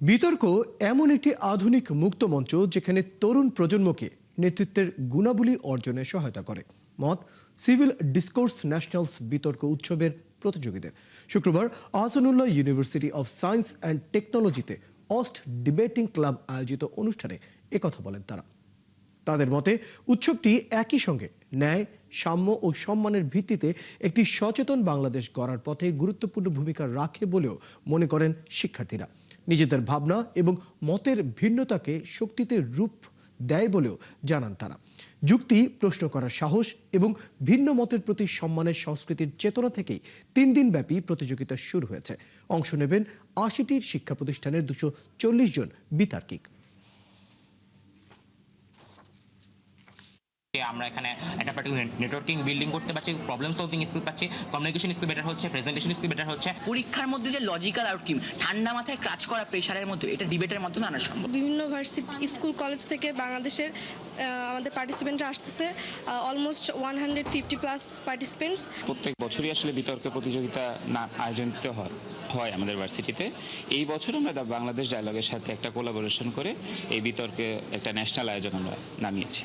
বিতর্ক এমন একটি আধুনিক মুক্ত মঞ্চ যেখানে তরুণ প্রজন্মকে নেতৃত্বের গুণাবলী অর্জনে সহায়তা করে। মত সিভিল ডিসকোর্স ন্যাশনালস বিতর্ক উৎসবের প্রতিযোগীদের শুক্রবার Ahsanullah university of science and টেকনোলজিতে অস্ট ডিবেটিং ক্লাব আয়োজিত অনুষ্ঠানে একথা বলেন তারা। তাদের মতে উৎসবটি একই সঙ্গে ন্যায়, সাম্য ও সম্মানের ভিত্তিতে একটি সচেতন বাংলাদেশ গড়ার পথে গুরুত্বপূর্ণ ভূমিকা রাখে বলেও মনে করেন শিক্ষার্থীরা। নিজেদের ভাবনা এবং মতের ভিন্নতাকে শক্তিতে রূপ দেয় বলেও জানান তারা। যুক্তি প্রশ্ন করার সাহস এবং ভিন্ন মতের প্রতি সম্মানের সংস্কৃতির চেতনা থেকেই 3 দিন ব্যাপী প্রতিযোগিতা শুরু হয়েছে। অংশ নেবেন 80টির শিক্ষা প্রতিষ্ঠানের 240 জন বিতার্কিক। আমরা এখানে একটা পার্টিকুলার নেটওয়ার্কিং বিল্ডিং করতে পারছি, প্রবলেম সলভিং স্কিল পাচ্ছি, কমিউনিকেশন স্কিল বেটার হচ্ছে, প্রেজেন্টেশন স্কিল বেটার হচ্ছে। পরীক্ষার মধ্যে যে লজিক্যাল আউটকাম, ঠান্ডা মাথায় কাজ করা প্রেশারের মধ্যে, এটা ডিবেটের মাধ্যমে আনা সম্ভব। বিভিন্ন ভার্সিটি, স্কুল, কলেজ থেকে বাংলাদেশের আমাদের পার্টিসিপেন্টরা আসতেছে, অলমোস্ট 150+ পার্টিসিপেন্টস। প্রত্যেক বছরই আসলে বিতর্ক প্রতিযোগিতা আয়োজিত হয় আমাদের ভার্সিটিতে। এই বছর আমরা বাংলাদেশ ডায়ালগের সাথে একটা কোলাবোরেশন করে এই বিতর্কে একটা ন্যাশনাল আয়োজন আমরা নামিয়েছি।